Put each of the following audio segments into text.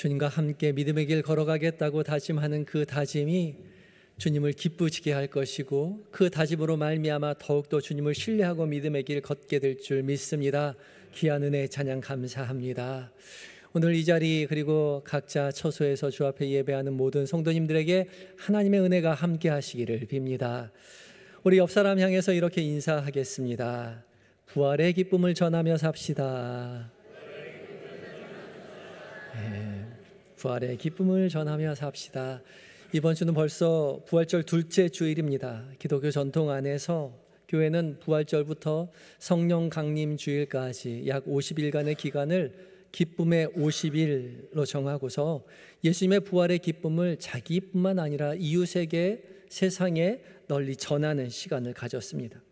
주님과 함께 믿음의 길 걸어가겠다고 다짐하는 그 다짐이 주님을 기쁘시게 할 것이고, 그 다짐으로 말미암아 더욱더 주님을 신뢰하고 믿음의 길 걷게 될 줄 믿습니다. 귀한 은혜 찬양 감사합니다. 오늘 이 자리, 그리고 각자 처소에서 주 앞에 예배하는 모든 성도님들에게 하나님의 은혜가 함께 하시기를 빕니다. 우리 옆 사람 향해서 이렇게 인사하겠습니다. 부활의 기쁨을 전하며 삽시다. 네, 부활의 기쁨을 전하며 삽시다. 이번 주는 벌써 부활절 둘째 주일입니다. 기독교 전통 안에서 교회는 부활절부터 성령 강림 주일까지 약 50일간의 기간을 기쁨의 50일로 정하고서 예수님의 부활의 기쁨을 자기뿐만 아니라 이웃에게, 세상에 널리 전하는 시간을 가졌습니다.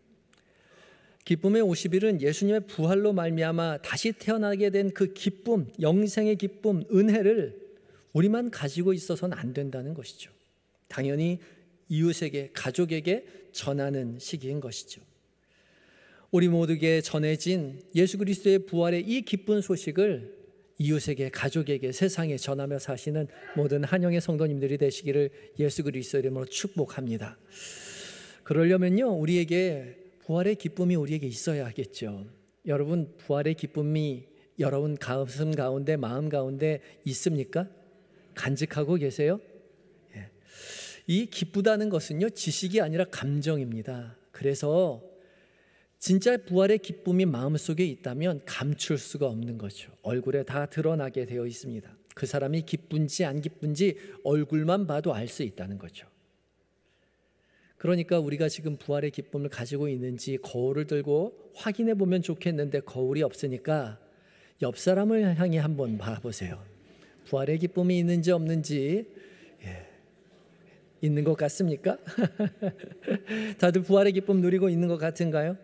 기쁨의 50일은 예수님의 부활로 말미암아 다시 태어나게 된 그 기쁨, 영생의 기쁨, 은혜를 우리만 가지고 있어서는 안 된다는 것이죠. 당연히 이웃에게, 가족에게 전하는 시기인 것이죠. 우리 모두에게 전해진 예수 그리스도의 부활의 이 기쁜 소식을 이웃에게, 가족에게, 세상에 전하며 사시는 모든 한영의 성도님들이 되시기를 예수 그리스도 이름으로 축복합니다. 그러려면요, 우리에게 부활의 기쁨이 우리에게 있어야 하겠죠. 여러분, 부활의 기쁨이 여러분 가슴 가운데, 마음 가운데 있습니까? 간직하고 계세요? 예. 이 기쁘다는 것은요, 지식이 아니라 감정입니다. 그래서 진짜 부활의 기쁨이 마음속에 있다면 감출 수가 없는 거죠. 얼굴에 다 드러나게 되어 있습니다. 그 사람이 기쁜지 안 기쁜지 얼굴만 봐도 알 수 있다는 거죠. 그러니까 우리가 지금 부활의 기쁨을 가지고 있는지 거울을 들고 확인해 보면 좋겠는데 거울이 없으니까 옆 사람을 향해 한번 봐보세요. 부활의 기쁨이 있는지 없는지. 있는 것 같습니까? 다들 부활의 기쁨 누리고 있는 것 같은가요?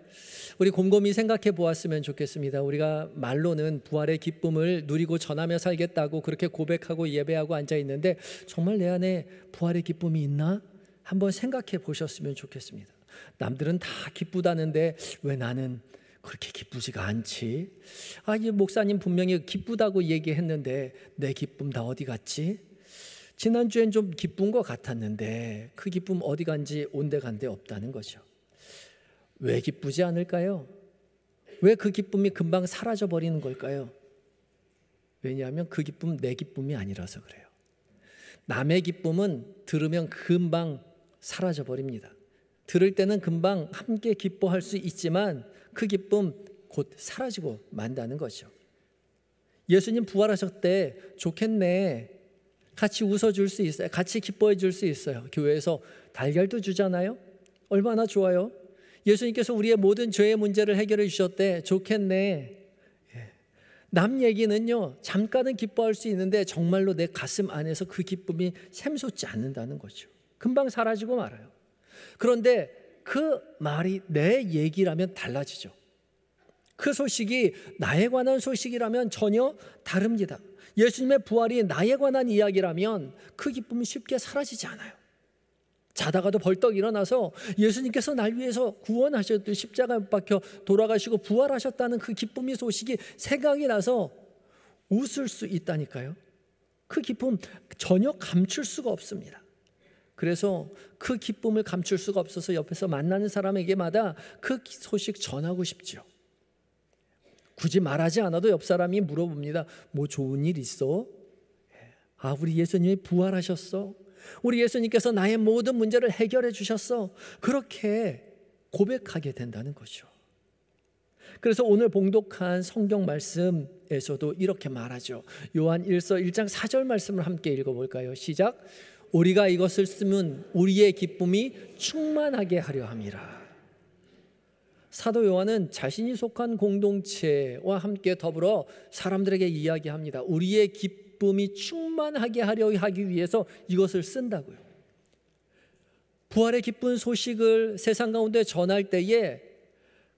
우리 곰곰이 생각해 보았으면 좋겠습니다. 우리가 말로는 부활의 기쁨을 누리고 전하며 살겠다고 그렇게 고백하고 예배하고 앉아 있는데 정말 내 안에 부활의 기쁨이 있나? 한번 생각해 보셨으면 좋겠습니다. 남들은 다 기쁘다는데 왜 나는 그렇게 기쁘지가 않지? 이 목사님 분명히 기쁘다고 얘기했는데 내 기쁨 다 어디 갔지? 지난주엔 좀 기쁜 것 같았는데 그 기쁨 어디 간지 온데간데 없다는 거죠. 왜 기쁘지 않을까요? 왜 그 기쁨이 금방 사라져 버리는 걸까요? 왜냐하면 그 기쁨 내 기쁨이 아니라서 그래요. 남의 기쁨은 들으면 금방 사라져 버립니다. 들을 때는 금방 함께 기뻐할 수 있지만 그 기쁨 곧 사라지고 만다는 거죠. 예수님 부활하셨대, 좋겠네. 같이 웃어줄 수 있어요. 같이 기뻐해 줄 수 있어요. 교회에서 달걀도 주잖아요. 얼마나 좋아요. 예수님께서 우리의 모든 죄의 문제를 해결해 주셨대, 좋겠네. 남 얘기는요, 잠깐은 기뻐할 수 있는데 정말로 내 가슴 안에서 그 기쁨이 샘솟지 않는다는 거죠. 금방 사라지고 말아요. 그런데 그 말이 내 얘기라면 달라지죠. 그 소식이 나에 관한 소식이라면 전혀 다릅니다. 예수님의 부활이 나에 관한 이야기라면 그 기쁨이 쉽게 사라지지 않아요. 자다가도 벌떡 일어나서 예수님께서 날 위해서 구원하셨던, 십자가에 못 박혀 돌아가시고 부활하셨다는 그 기쁨의 소식이 생각이 나서 웃을 수 있다니까요. 그 기쁨 전혀 감출 수가 없습니다. 그래서 그 기쁨을 감출 수가 없어서 옆에서 만나는 사람에게마다 그 소식 전하고 싶죠. 굳이 말하지 않아도 옆 사람이 물어봅니다. 뭐 좋은 일 있어? 우리 예수님이 부활하셨어. 우리 예수님께서 나의 모든 문제를 해결해 주셨어. 그렇게 고백하게 된다는 거죠. 그래서 오늘 봉독한 성경 말씀에서도 이렇게 말하죠. 요한 1서 1장 4절 말씀을 함께 읽어볼까요? 시작. 우리가 이것을 쓰면 우리의 기쁨이 충만하게 하려 함이라. 사도 요한은 자신이 속한 공동체와 함께 더불어 사람들에게 이야기합니다. 우리의 기쁨이 충만하게 하려 하기 위해서 이것을 쓴다고요. 부활의 기쁜 소식을 세상 가운데 전할 때에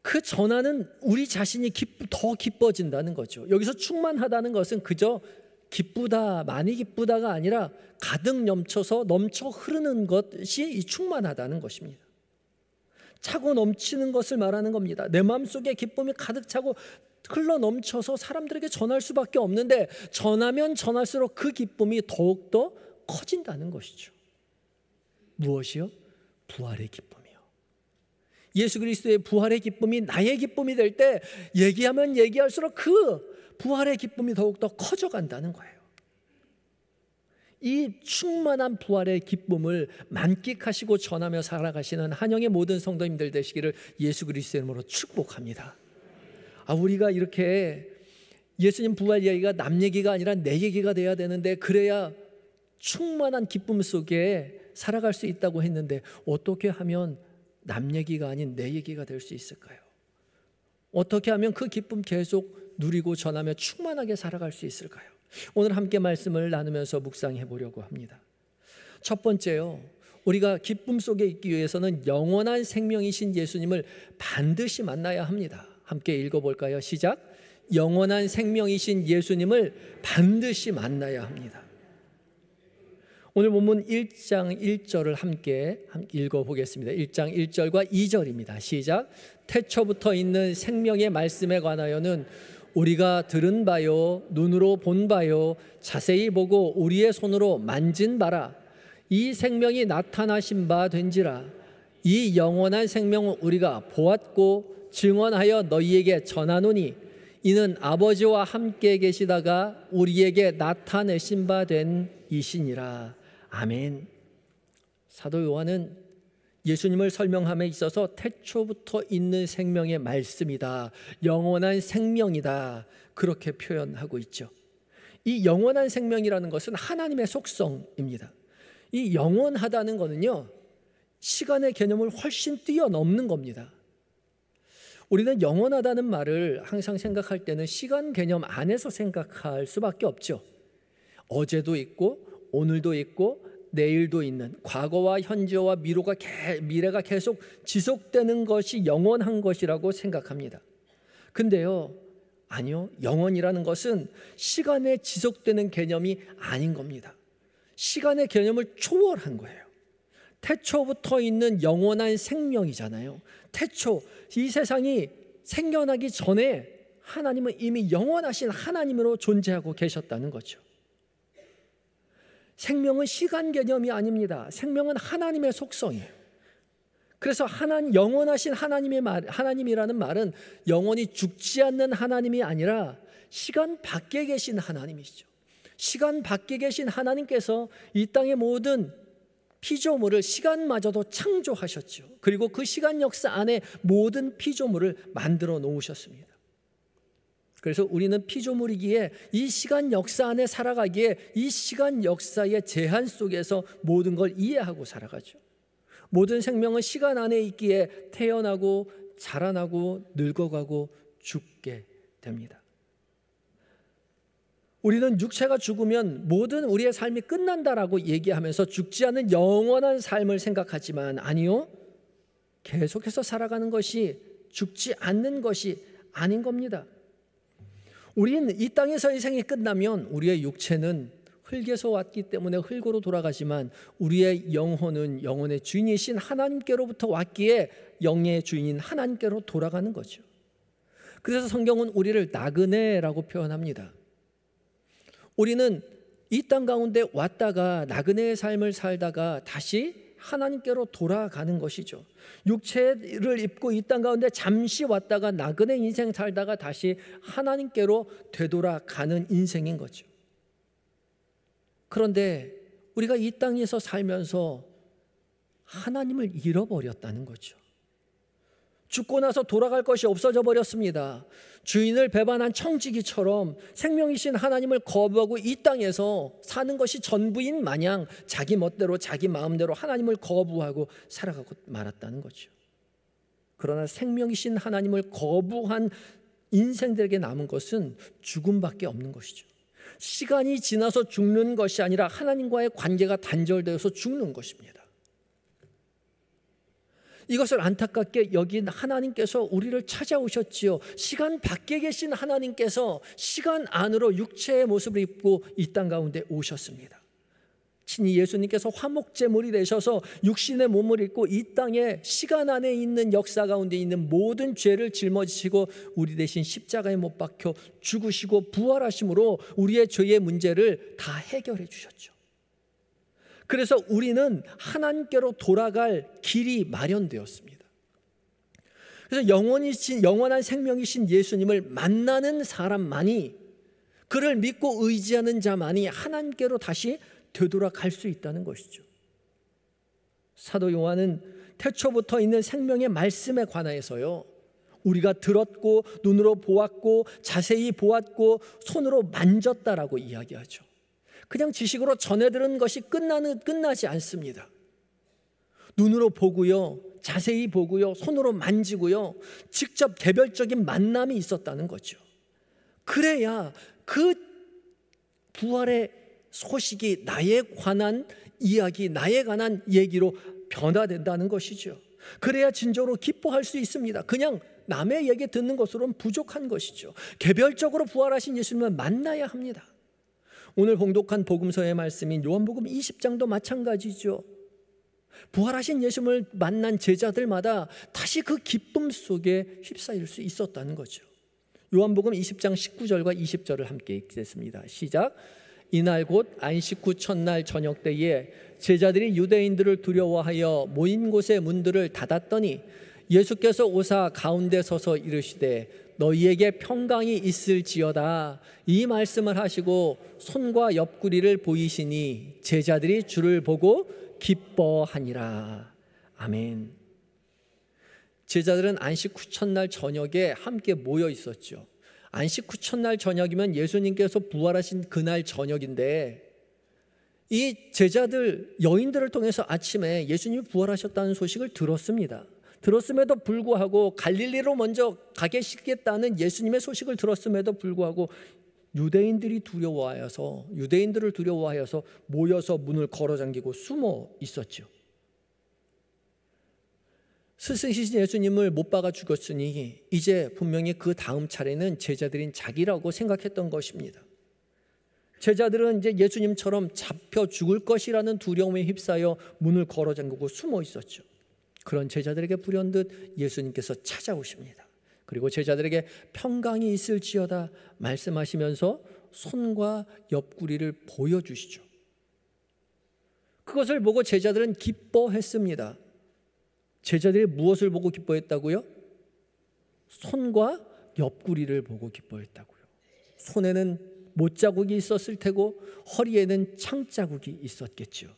그 전하는 우리 자신이 더 기뻐진다는 거죠. 여기서 충만하다는 것은 그저 기쁘다, 많이 기쁘다가 아니라 가득 넘쳐서 넘쳐 흐르는 것이 이 충만하다는 것입니다. 차고 넘치는 것을 말하는 겁니다. 내 마음속에 기쁨이 가득 차고 흘러 넘쳐서 사람들에게 전할 수밖에 없는데 전하면 전할수록 그 기쁨이 더욱더 커진다는 것이죠. 무엇이요? 부활의 기쁨이요. 예수 그리스도의 부활의 기쁨이 나의 기쁨이 될 때 얘기하면 얘기할수록 그 부활의 기쁨이 더욱더 커져간다는 거예요. 이 충만한 부활의 기쁨을 만끽하시고 전하며 살아가시는 한영의 모든 성도님들 되시기를 예수 그리스도의 이름으로 축복합니다. 우리가 이렇게 예수님 부활 이야기가 남 얘기가 아니라 내 얘기가 돼야 되는데 그래야 충만한 기쁨 속에 살아갈 수 있다고 했는데 어떻게 하면 남 얘기가 아닌 내 얘기가 될 수 있을까요? 어떻게 하면 그 기쁨 계속 누리고 전하며 충만하게 살아갈 수 있을까요? 오늘 함께 말씀을 나누면서 묵상해 보려고 합니다. 첫 번째요, 우리가 기쁨 속에 있기 위해서는 영원한 생명이신 예수님을 반드시 만나야 합니다. 함께 읽어볼까요? 시작. 영원한 생명이신 예수님을 반드시 만나야 합니다. 오늘 본문 1장 1절을 함께 읽어보겠습니다. 1장 1절과 2절입니다. 시작. 태초부터 있는 생명의 말씀에 관하여는 우리가 들은 바요 눈으로 본 바요 자세히 보고 우리의 손으로 만진 바라. 이 생명이 나타나신 바 된지라. 이 영원한 생명은 우리가 보았고 증언하여 너희에게 전하노니 이는 아버지와 함께 계시다가 우리에게 나타내신 바 된 이시니라. 아멘. 사도 요한은 예수님을 설명함에 있어서 태초부터 있는 생명의 말씀이다, 영원한 생명이다, 그렇게 표현하고 있죠. 이 영원한 생명이라는 것은 하나님의 속성입니다. 이 영원하다는 것은요, 시간의 개념을 훨씬 뛰어넘는 겁니다. 우리는 영원하다는 말을 항상 생각할 때는 시간 개념 안에서 생각할 수밖에 없죠. 어제도 있고 오늘도 있고 내일도 있는, 과거와 현재와 미래가 계속 지속되는 것이 영원한 것이라고 생각합니다. 근데요, 아니요, 영원이라는 것은 시간에 지속되는 개념이 아닌 겁니다. 시간의 개념을 초월한 거예요. 태초부터 있는 영원한 생명이잖아요. 태초, 이 세상이 생겨나기 전에 하나님은 이미 영원하신 하나님으로 존재하고 계셨다는 거죠. 생명은 시간 개념이 아닙니다. 생명은 하나님의 속성이에요. 그래서 영원하신 하나님이라는 말은 영원히 죽지 않는 하나님이 아니라 시간 밖에 계신 하나님이시죠. 시간 밖에 계신 하나님께서 이 땅의 모든 피조물을 시간마저도 창조하셨죠. 그리고 그 시간 역사 안에 모든 피조물을 만들어 놓으셨습니다. 그래서 우리는 피조물이기에 이 시간 역사 안에 살아가기에 이 시간 역사의 제한 속에서 모든 걸 이해하고 살아가죠. 모든 생명은 시간 안에 있기에 태어나고 자라나고 늙어가고 죽게 됩니다. 우리는 육체가 죽으면 모든 우리의 삶이 끝난다라고 얘기하면서 죽지 않는 영원한 삶을 생각하지만 아니요, 계속해서 살아가는 것이 죽지 않는 것이 아닌 겁니다. 우리는 이 땅에서의 생이 끝나면 우리의 육체는 흙에서 왔기 때문에 흙으로 돌아가지만 우리의 영혼은 영혼의 주인이신 하나님께로부터 왔기에 영의 주인인 하나님께로 돌아가는 거죠. 그래서 성경은 우리를 나그네라고 표현합니다. 우리는 이 땅 가운데 왔다가 나그네의 삶을 살다가 다시 하나님께로 돌아가는 것이죠. 육체를 입고 이 땅 가운데 잠시 왔다가 나그네 인생 살다가 다시 하나님께로 되돌아가는 인생인 거죠. 그런데 우리가 이 땅에서 살면서 하나님을 잃어버렸다는 거죠. 죽고 나서 돌아갈 것이 없어져 버렸습니다. 주인을 배반한 청지기처럼 생명이신 하나님을 거부하고 이 땅에서 사는 것이 전부인 마냥 자기 멋대로 자기 마음대로 하나님을 거부하고 살아가고 말았다는 거죠. 그러나 생명이신 하나님을 거부한 인생들에게 남은 것은 죽음밖에 없는 것이죠. 시간이 지나서 죽는 것이 아니라 하나님과의 관계가 단절되어서 죽는 것입니다. 이것을 안타깝게 여긴 하나님께서 우리를 찾아오셨지요. 시간 밖에 계신 하나님께서 시간 안으로 육체의 모습을 입고 이 땅 가운데 오셨습니다. 친히 예수님께서 화목제물이 되셔서 육신의 몸을 입고 이 땅에 시간 안에 있는 역사 가운데 있는 모든 죄를 짊어지시고 우리 대신 십자가에 못 박혀 죽으시고 부활하심으로 우리의 죄의 문제를 다 해결해 주셨죠. 그래서 우리는 하나님께로 돌아갈 길이 마련되었습니다. 그래서 영원한 생명이신 예수님을 만나는 사람만이, 그를 믿고 의지하는 자만이 하나님께로 다시 되돌아갈 수 있다는 것이죠. 사도 요한은 태초부터 있는 생명의 말씀에 관하여서요, 우리가 들었고 눈으로 보았고 자세히 보았고 손으로 만졌다라고 이야기하죠. 그냥 지식으로 전해 들은 것이 끝나지 않습니다. 눈으로 보고요, 자세히 보고요, 손으로 만지고요, 직접 개별적인 만남이 있었다는 거죠. 그래야 그 부활의 소식이 나에 관한 이야기, 나에 관한 얘기로 변화된다는 것이죠. 그래야 진정으로 기뻐할 수 있습니다. 그냥 남의 얘기 듣는 것으로는 부족한 것이죠. 개별적으로 부활하신 예수님을 만나야 합니다. 오늘 봉독한 복음서의 말씀인 요한복음 20장도 마찬가지죠. 부활하신 예수님을 만난 제자들마다 다시 그 기쁨 속에 휩싸일 수 있었다는 거죠. 요한복음 20장 19절과 20절을 함께 읽겠습니다. 시작. 이날 곧 안식 후 첫날 저녁 때에 제자들이 유대인들을 두려워하여 모인 곳의 문들을 닫았더니 예수께서 오사 가운데 서서 이르시되 너희에게 평강이 있을지어다, 이 말씀을 하시고 손과 옆구리를 보이시니 제자들이 주를 보고 기뻐하니라. 아멘. 제자들은 안식 후 첫날 저녁에 함께 모여 있었죠. 안식 후 첫날 저녁이면 예수님께서 부활하신 그날 저녁인데, 이 제자들, 여인들을 통해서 아침에 예수님이 부활하셨다는 소식을 들었습니다. 들었음에도 불구하고 갈릴리로 먼저 가 계시겠다는 예수님의 소식을 들었음에도 불구하고 유대인들을 두려워하여서 모여서 문을 걸어 잠기고 숨어 있었죠. 스승이신 예수님을 못 박아 죽였으니 이제 분명히 그 다음 차례는 제자들인 자기라고 생각했던 것입니다. 제자들은 이제 예수님처럼 잡혀 죽을 것이라는 두려움에 휩싸여 문을 걸어 잠그고 숨어 있었죠. 그런 제자들에게 불현듯 예수님께서 찾아오십니다. 그리고 제자들에게 평강이 있을지어다 말씀하시면서 손과 옆구리를 보여주시죠. 그것을 보고 제자들은 기뻐했습니다. 제자들이 무엇을 보고 기뻐했다고요? 손과 옆구리를 보고 기뻐했다고요. 손에는 못자국이 있었을 테고 허리에는 창자국이 있었겠죠.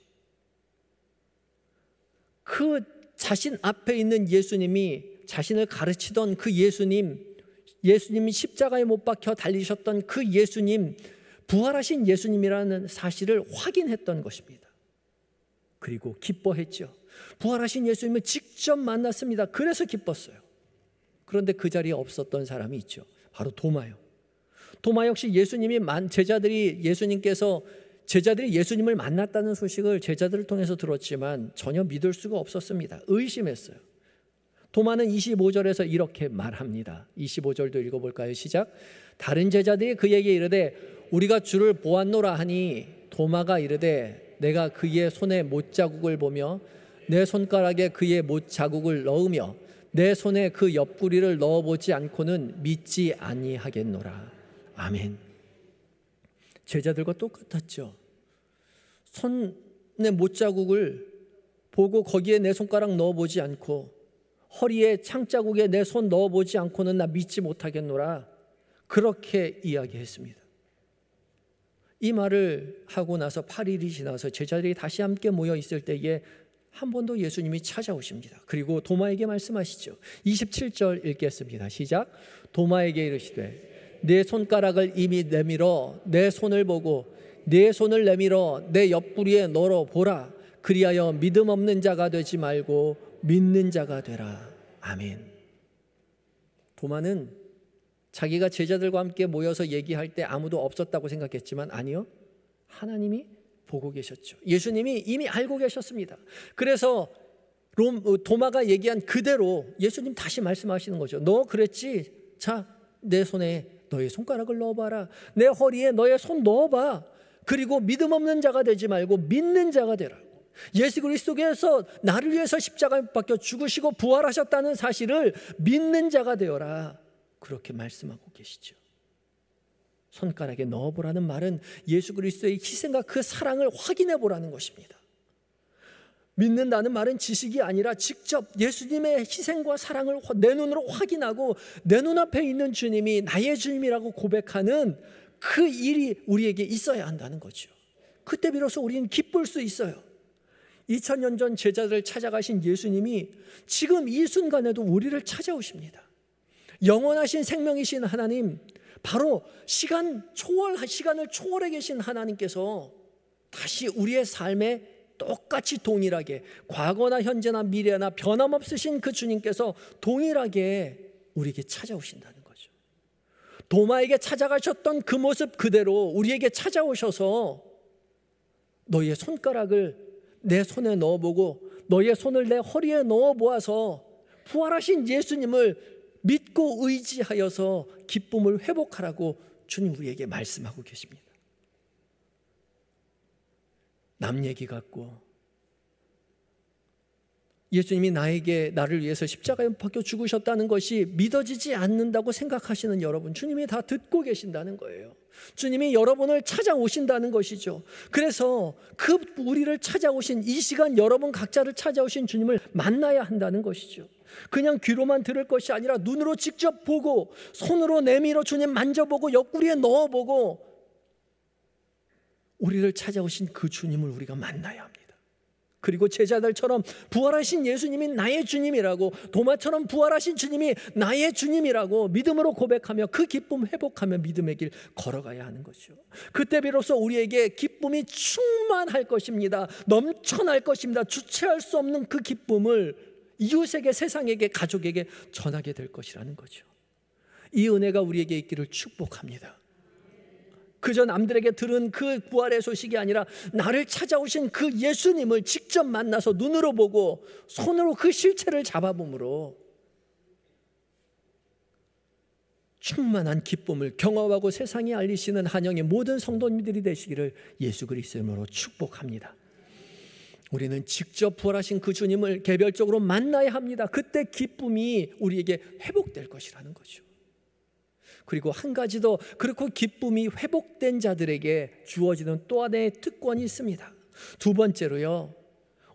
그 자신 앞에 있는 예수님이, 자신을 가르치던 그 예수님이 십자가에 못 박혀 달리셨던 그 예수님, 부활하신 예수님이라는 사실을 확인했던 것입니다. 그리고 기뻐했죠. 부활하신 예수님을 직접 만났습니다. 그래서 기뻤어요. 그런데 그 자리에 없었던 사람이 있죠. 바로 도마요. 도마 역시 제자들이 예수님을 만났다는 소식을 제자들을 통해서 들었지만 전혀 믿을 수가 없었습니다. 의심했어요. 도마는 25절에서 이렇게 말합니다. 25절도 읽어볼까요? 시작. 다른 제자들이 그에게 이르되 우리가 주를 보았노라 하니 도마가 이르되 내가 그의 손에 못자국을 보며 내 손가락에 그의 못자국을 넣으며 내 손에 그 옆구리를 넣어보지 않고는 믿지 아니하겠노라. 아멘. 제자들과 똑같았죠. 손에 못자국을 보고 거기에 내 손가락 넣어보지 않고 허리에 창자국에 내 손 넣어보지 않고는 나 믿지 못하겠노라. 그렇게 이야기했습니다. 이 말을 하고 나서 8일이 지나서 제자들이 다시 함께 모여 있을 때에 한 번 더 예수님이 찾아오십니다. 그리고 도마에게 말씀하시죠. 27절 읽겠습니다. 시작. 도마에게 이르시되 내 손가락을 이미 내밀어 내 손을 보고 내 손을 내밀어 내 옆구리에 넣어 보라. 그리하여 믿음 없는 자가 되지 말고 믿는 자가 되라. 아멘. 도마는 자기가 제자들과 함께 모여서 얘기할 때 아무도 없었다고 생각했지만 아니요, 하나님이 보고 계셨죠. 예수님이 이미 알고 계셨습니다. 그래서 도마가 얘기한 그대로 예수님 다시 말씀하시는 거죠. 너 그랬지? 자, 내 손에 너의 손가락을 넣어봐라. 내 허리에 너의 손 넣어봐. 그리고 믿음 없는 자가 되지 말고 믿는 자가 되라고. 예수 그리스도께서 나를 위해서 십자가에 못 박혀 죽으시고 부활하셨다는 사실을 믿는 자가 되어라, 그렇게 말씀하고 계시죠. 손가락에 넣어보라는 말은 예수 그리스도의 희생과 그 사랑을 확인해 보라는 것입니다. 믿는다는 말은 지식이 아니라 직접 예수님의 희생과 사랑을 내 눈으로 확인하고 내 눈앞에 있는 주님이 나의 주님이라고 고백하는 그 일이 우리에게 있어야 한다는 거죠. 그때 비로소 우리는 기쁠 수 있어요. 2000년 전 제자들을 찾아가신 예수님이 지금 이 순간에도 우리를 찾아오십니다. 영원하신 생명이신 하나님, 바로 시간을 초월해 계신 하나님께서 다시 우리의 삶에 똑같이 동일하게, 과거나 현재나 미래나 변함없으신 그 주님께서 동일하게 우리에게 찾아오신다는 거죠. 도마에게 찾아가셨던 그 모습 그대로 우리에게 찾아오셔서 너희의 손가락을 내 손에 넣어보고 너희의 손을 내 허리에 넣어보아서 부활하신 예수님을 믿고 의지하여서 기쁨을 회복하라고 주님 우리에게 말씀하고 계십니다. 남 얘기 같고, 예수님이 나를 위해서 십자가에 못 박혀 죽으셨다는 것이 믿어지지 않는다고 생각하시는 여러분, 주님이 다 듣고 계신다는 거예요. 주님이 여러분을 찾아오신다는 것이죠. 그래서 그 우리를 찾아오신 이 시간, 여러분 각자를 찾아오신 주님을 만나야 한다는 것이죠. 그냥 귀로만 들을 것이 아니라 눈으로 직접 보고, 손으로 내밀어 주님 만져보고, 옆구리에 넣어보고, 우리를 찾아오신 그 주님을 우리가 만나야 합니다. 그리고 제자들처럼 부활하신 예수님이 나의 주님이라고, 도마처럼 부활하신 주님이 나의 주님이라고 믿음으로 고백하며 그 기쁨 회복하며 믿음의 길 걸어가야 하는 거죠. 그때 비로소 우리에게 기쁨이 충만할 것입니다. 넘쳐날 것입니다. 주체할 수 없는 그 기쁨을 이웃에게, 세상에게, 가족에게 전하게 될 것이라는 거죠. 이 은혜가 우리에게 있기를 축복합니다. 그저 남들에게 들은 그 부활의 소식이 아니라 나를 찾아오신 그 예수님을 직접 만나서 눈으로 보고 손으로 그 실체를 잡아봄으로 충만한 기쁨을 경험하고 세상에 알리시는 한영의 모든 성도님들이 되시기를 예수 그리스도의 이름으로 축복합니다. 우리는 직접 부활하신 그 주님을 개별적으로 만나야 합니다. 그때 기쁨이 우리에게 회복될 것이라는 거죠. 그리고 한 가지 더, 그렇고 기쁨이 회복된 자들에게 주어지는 또 하나의 특권이 있습니다. 두 번째로요,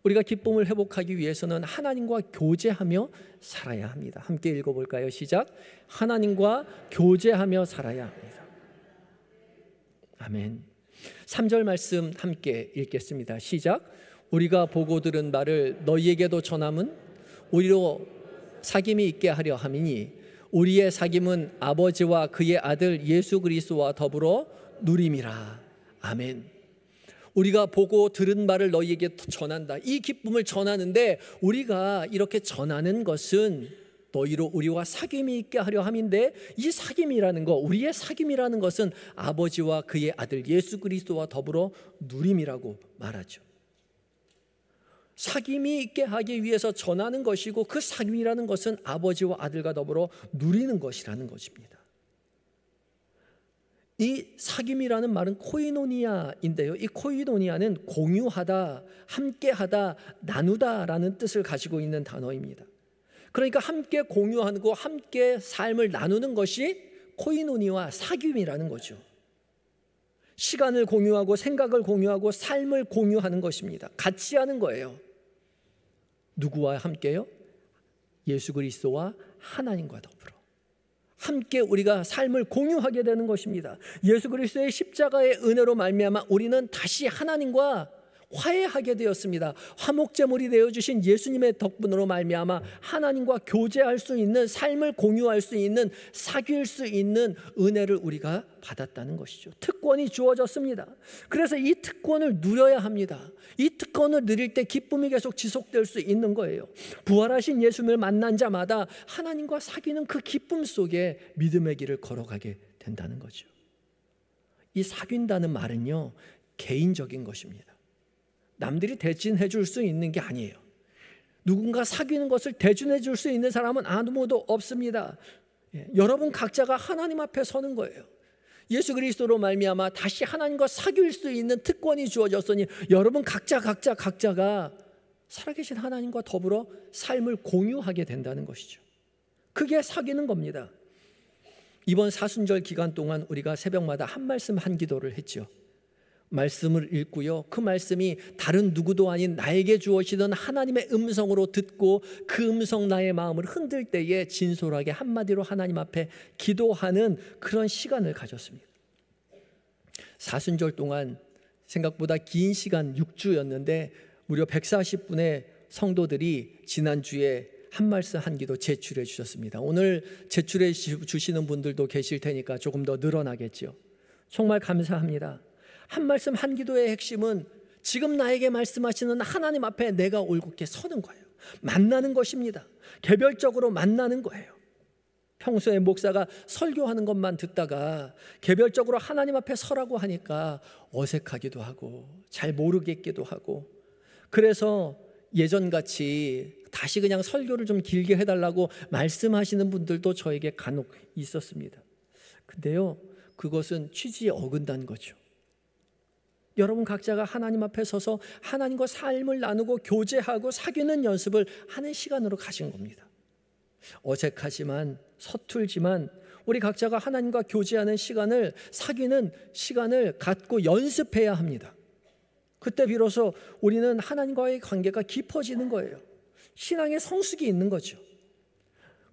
우리가 기쁨을 회복하기 위해서는 하나님과 교제하며 살아야 합니다. 함께 읽어볼까요? 시작. 하나님과 교제하며 살아야 합니다. 아멘. 3절 말씀 함께 읽겠습니다. 시작. 우리가 보고 들은 말을 너희에게도 전함은 우리로 사귐이 있게 하려 함이니 우리의 사귐은 아버지와 그의 아들 예수 그리스도와 더불어 누림이라. 아멘. 우리가 보고 들은 말을 너희에게 전한다. 이 기쁨을 전하는데 우리가 이렇게 전하는 것은 너희로 우리와 사귐이 있게 하려 함인데, 이 사귐이라는 거, 우리의 사귐이라는 것은 아버지와 그의 아들 예수 그리스도와 더불어 누림이라고 말하죠. 사귐이 있게 하기 위해서 전하는 것이고, 그 사귐이라는 것은 아버지와 아들과 더불어 누리는 것이라는 것입니다. 이 사귐이라는 말은 코이노니아인데요, 이 코이노니아는 공유하다, 함께하다, 나누다라는 뜻을 가지고 있는 단어입니다. 그러니까 함께 공유하고 함께 삶을 나누는 것이 코이노니와 사귐이라는 거죠. 시간을 공유하고 생각을 공유하고 삶을 공유하는 것입니다. 같이 하는 거예요. 누구와 함께요? 예수 그리스도와 하나님과 더불어 함께 우리가 삶을 공유하게 되는 것입니다. 예수 그리스도의 십자가의 은혜로 말미암아 우리는 다시 하나님과 화해하게 되었습니다. 화목제물이 되어주신 예수님의 덕분으로 말미암아 하나님과 교제할 수 있는, 삶을 공유할 수 있는, 사귈 수 있는 은혜를 우리가 받았다는 것이죠. 특권이 주어졌습니다. 그래서 이 특권을 누려야 합니다. 이 특권을 누릴 때 기쁨이 계속 지속될 수 있는 거예요. 부활하신 예수님을 만난 자마다 하나님과 사귀는 그 기쁨 속에 믿음의 길을 걸어가게 된다는 거죠. 이 사귄다는 말은요, 개인적인 것입니다. 남들이 대신해 줄 수 있는 게 아니에요. 누군가 사귀는 것을 대신해 줄 수 있는 사람은 아무도 없습니다. 여러분 각자가 하나님 앞에 서는 거예요. 예수 그리스도로 말미암아 다시 하나님과 사귈 수 있는 특권이 주어졌으니 여러분 각자가 살아계신 하나님과 더불어 삶을 공유하게 된다는 것이죠. 그게 사귀는 겁니다. 이번 사순절 기간 동안 우리가 새벽마다 한 말씀 한 기도를 했죠. 말씀을 읽고요, 그 말씀이 다른 누구도 아닌 나에게 주어지던 하나님의 음성으로 듣고 그 음성 나의 마음을 흔들 때에 진솔하게 한마디로 하나님 앞에 기도하는 그런 시간을 가졌습니다. 사순절 동안 생각보다 긴 시간 6주였는데 무려 140분의 성도들이 지난주에 한 말씀 한 기도 제출해 주셨습니다. 오늘 제출해 주시는 분들도 계실 테니까 조금 더 늘어나겠죠. 정말 감사합니다. 한 말씀 한 기도의 핵심은 지금 나에게 말씀하시는 하나님 앞에 내가 올곧게 서는 거예요. 만나는 것입니다. 개별적으로 만나는 거예요. 평소에 목사가 설교하는 것만 듣다가 개별적으로 하나님 앞에 서라고 하니까 어색하기도 하고 잘 모르겠기도 하고, 그래서 예전같이 다시 그냥 설교를 좀 길게 해달라고 말씀하시는 분들도 저에게 간혹 있었습니다. 근데요, 그것은 취지에 어긋난 거죠. 여러분 각자가 하나님 앞에 서서 하나님과 삶을 나누고 교제하고 사귀는 연습을 하는 시간으로 가신 겁니다. 어색하지만 서툴지만 우리 각자가 하나님과 교제하는 시간을, 사귀는 시간을 갖고 연습해야 합니다. 그때 비로소 우리는 하나님과의 관계가 깊어지는 거예요. 신앙의 성숙이 있는 거죠.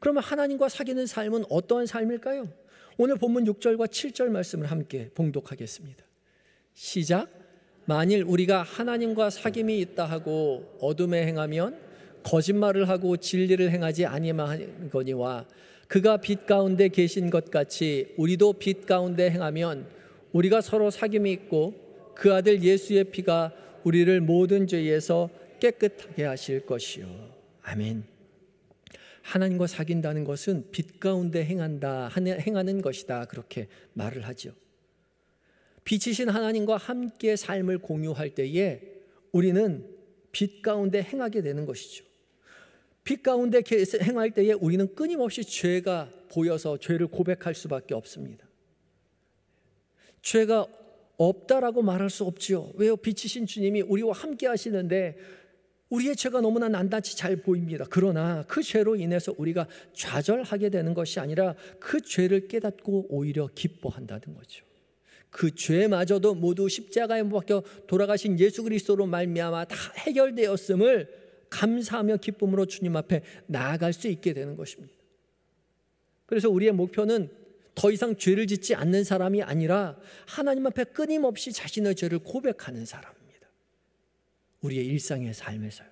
그러면 하나님과 사귀는 삶은 어떠한 삶일까요? 오늘 본문 6절과 7절 말씀을 함께 봉독하겠습니다. 시작. 만일 우리가 하나님과 사귐이 있다 하고 어둠에 행하면 거짓말을 하고 진리를 행하지 아니하거니와 그가 빛 가운데 계신 것 같이 우리도 빛 가운데 행하면 우리가 서로 사귐이 있고 그 아들 예수의 피가 우리를 모든 죄에서 깨끗하게 하실 것이요. 아멘. 하나님과 사귄다는 것은 빛 가운데 행하는 것이다, 그렇게 말을 하죠. 빛이신 하나님과 함께 삶을 공유할 때에 우리는 빛 가운데 행하게 되는 것이죠. 빛 가운데 행할 때에 우리는 끊임없이 죄가 보여서 죄를 고백할 수밖에 없습니다. 죄가 없다라고 말할 수 없지요. 왜요? 빛이신 주님이 우리와 함께 하시는데 우리의 죄가 너무나 낱낱이 잘 보입니다. 그러나 그 죄로 인해서 우리가 좌절하게 되는 것이 아니라 그 죄를 깨닫고 오히려 기뻐한다는 거죠. 그 죄마저도 모두 십자가에 못 박혀 돌아가신 예수 그리스도로 말미암아 다 해결되었음을 감사하며 기쁨으로 주님 앞에 나아갈 수 있게 되는 것입니다. 그래서 우리의 목표는 더 이상 죄를 짓지 않는 사람이 아니라 하나님 앞에 끊임없이 자신의 죄를 고백하는 사람입니다. 우리의 일상의 삶에서요.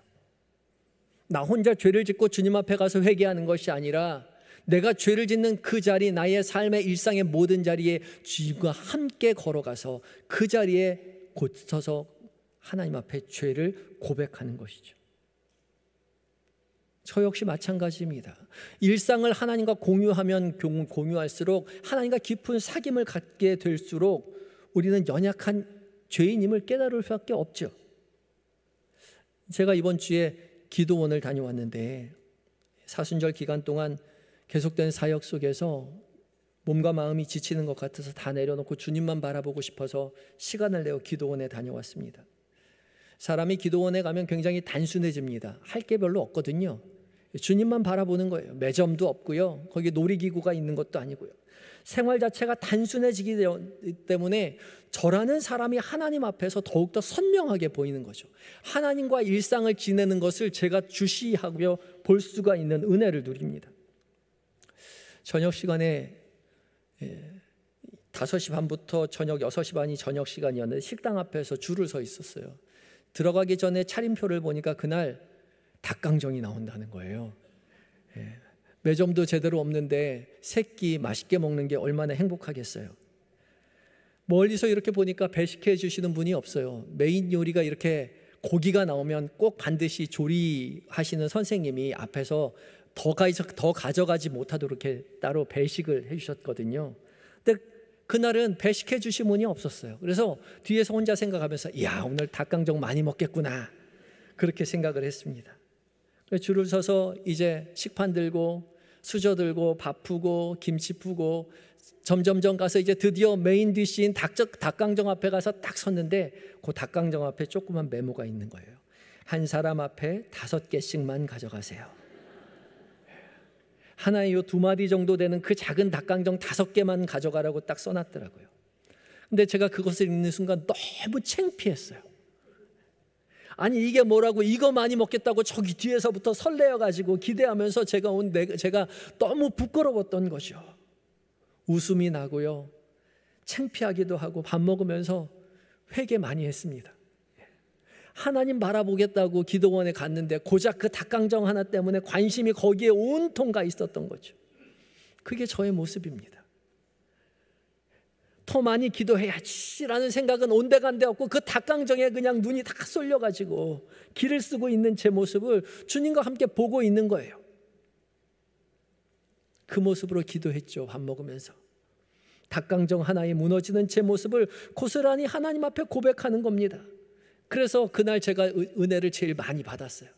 나 혼자 죄를 짓고 주님 앞에 가서 회개하는 것이 아니라 내가 죄를 짓는 그 자리, 나의 삶의 일상의 모든 자리에 주님과 함께 걸어가서 그 자리에 곧 서서 하나님 앞에 죄를 고백하는 것이죠. 저 역시 마찬가지입니다. 일상을 하나님과 공유하면 공유할수록 하나님과 깊은 사귐을 갖게 될수록 우리는 연약한 죄인임을 깨달을 수밖에 없죠. 제가 이번 주에 기도원을 다녀왔는데 사순절 기간 동안 계속된 사역 속에서 몸과 마음이 지치는 것 같아서 다 내려놓고 주님만 바라보고 싶어서 시간을 내어 기도원에 다녀왔습니다. 사람이 기도원에 가면 굉장히 단순해집니다. 할 게 별로 없거든요. 주님만 바라보는 거예요. 매점도 없고요. 거기 놀이기구가 있는 것도 아니고요. 생활 자체가 단순해지기 때문에 저라는 사람이 하나님 앞에서 더욱더 선명하게 보이는 거죠. 하나님과 일상을 지내는 것을 제가 주시하고 볼 수가 있는 은혜를 누립니다. 저녁 시간에 5시 반부터 저녁 6시 반이 저녁 시간이었는데 식당 앞에서 줄을 서 있었어요. 들어가기 전에 차림표를 보니까 그날 닭강정이 나온다는 거예요. 매점도 제대로 없는데 세 끼 맛있게 먹는 게 얼마나 행복하겠어요. 멀리서 이렇게 보니까 배식해 주시는 분이 없어요. 메인 요리가 이렇게 고기가 나오면 꼭 반드시 조리하시는 선생님이 앞에서 더 가져가지 못하도록 이렇게 따로 배식을 해주셨거든요. 근데 그날은 배식해 주신 분이 없었어요. 그래서 뒤에서 혼자 생각하면서 이야, 오늘 닭강정 많이 먹겠구나, 그렇게 생각을 했습니다. 줄을 서서 이제 식판 들고 수저 들고 밥 푸고 김치 푸고 점점점 가서 이제 드디어 메인 디시인 닭강정 앞에 가서 딱 섰는데 그 닭강정 앞에 조그만 메모가 있는 거예요. 한 사람 앞에 5개씩만 가져가세요. 하나에 요 2마디 정도 되는 그 작은 닭강정 5개만 가져가라고 딱 써놨더라고요. 근데 제가 그것을 읽는 순간 너무 창피했어요. 아니 이게 뭐라고, 이거 많이 먹겠다고 저기 뒤에서부터 설레어가지고 기대하면서 제가 너무 부끄러웠던 거죠. 웃음이 나고요, 창피하기도 하고 밥 먹으면서 회개 많이 했습니다. 하나님 바라보겠다고 기도원에 갔는데 고작 그 닭강정 하나 때문에 관심이 거기에 온통 가 있었던 거죠. 그게 저의 모습입니다. 더 많이 기도해야지라는 생각은 온데간데 없고 그 닭강정에 그냥 눈이 다 쏠려가지고 기를 쓰고 있는 제 모습을 주님과 함께 보고 있는 거예요. 그 모습으로 기도했죠. 밥 먹으면서 닭강정 하나에 무너지는 제 모습을 고스란히 하나님 앞에 고백하는 겁니다. 그래서 그날 제가 은혜를 제일 많이 받았어요.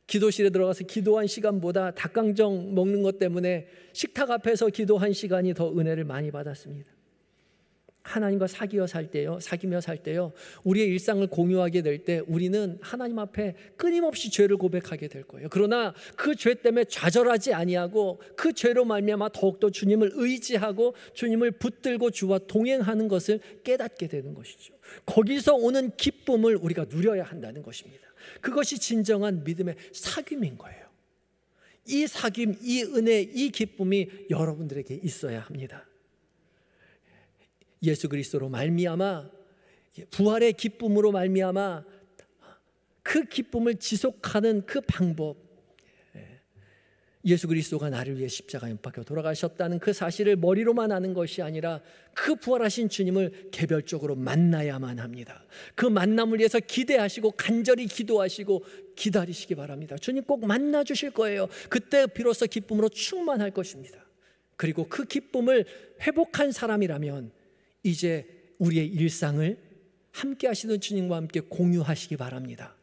기도실에 들어가서 기도한 시간보다 닭강정 먹는 것 때문에 식탁 앞에서 기도한 시간이 더 은혜를 많이 받았습니다. 하나님과 사귀며 살 때요, 우리의 일상을 공유하게 될 때 우리는 하나님 앞에 끊임없이 죄를 고백하게 될 거예요. 그러나 그 죄 때문에 좌절하지 아니하고 그 죄로 말미암아 더욱더 주님을 의지하고 주님을 붙들고 주와 동행하는 것을 깨닫게 되는 것이죠. 거기서 오는 기쁨을 우리가 누려야 한다는 것입니다. 그것이 진정한 믿음의 사귐인 거예요. 이 사귐, 이 은혜, 이 기쁨이 여러분들에게 있어야 합니다. 예수 그리스도로 말미암아, 부활의 기쁨으로 말미암아 그 기쁨을 지속하는 그 방법, 예수 그리스도가 나를 위해 십자가에 못 박혀 돌아가셨다는 그 사실을 머리로만 아는 것이 아니라 그 부활하신 주님을 개별적으로 만나야만 합니다. 그 만남을 위해서 기대하시고 간절히 기도하시고 기다리시기 바랍니다. 주님 꼭 만나 주실 거예요. 그때 비로소 기쁨으로 충만할 것입니다. 그리고 그 기쁨을 회복한 사람이라면 이제 우리의 일상을 함께 하시는 주님과 함께 공유하시기 바랍니다.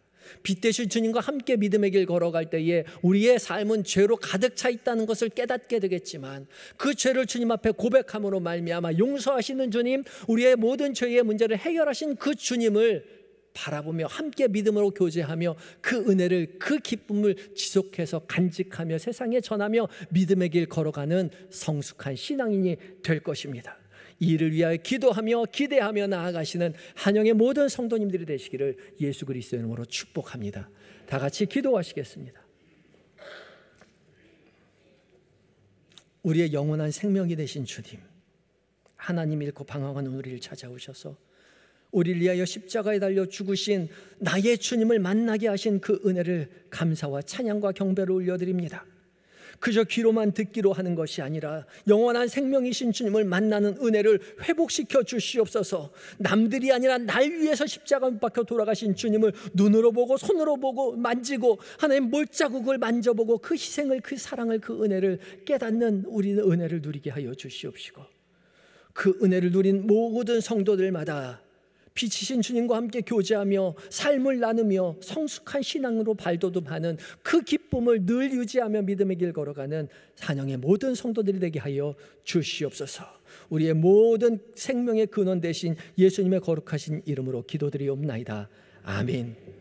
빛 되신 주님과 함께 믿음의 길 걸어갈 때에 우리의 삶은 죄로 가득 차 있다는 것을 깨닫게 되겠지만 그 죄를 주님 앞에 고백함으로 말미암아 용서하시는 주님, 우리의 모든 죄의 문제를 해결하신 그 주님을 바라보며 함께 믿음으로 교제하며 그 은혜를, 그 기쁨을 지속해서 간직하며 세상에 전하며 믿음의 길 걸어가는 성숙한 신앙인이 될 것입니다. 이 일을 위하여 기도하며 기대하며 나아가시는 한영의 모든 성도님들이 되시기를 예수 그리스도의 이름으로 축복합니다. 다 같이 기도하시겠습니다. 우리의 영원한 생명이 되신 주님, 하나님 잃고 방황하는 우리를 찾아오셔서 우리를 위하여 십자가에 달려 죽으신 나의 주님을 만나게 하신 그 은혜를 감사와 찬양과 경배로 올려드립니다. 그저 귀로만 듣기로 하는 것이 아니라 영원한 생명이신 주님을 만나는 은혜를 회복시켜 주시옵소서. 남들이 아니라 날 위해서 십자가 못 박혀 돌아가신 주님을 눈으로 보고 손으로 보고 만지고 하나님 몰자국을 만져보고 그 희생을, 그 사랑을, 그 은혜를 깨닫는 우리는 은혜를 누리게 하여 주시옵시고, 그 은혜를 누린 모든 성도들마다 빛이신 주님과 함께 교제하며 삶을 나누며 성숙한 신앙으로 발돋움하는 그 기쁨을 늘 유지하며 믿음의 길 걸어가는 한영의 모든 성도들이 되게 하여 주시옵소서. 우리의 모든 생명의 근원 되신 예수님의 거룩하신 이름으로 기도드리옵나이다. 아멘.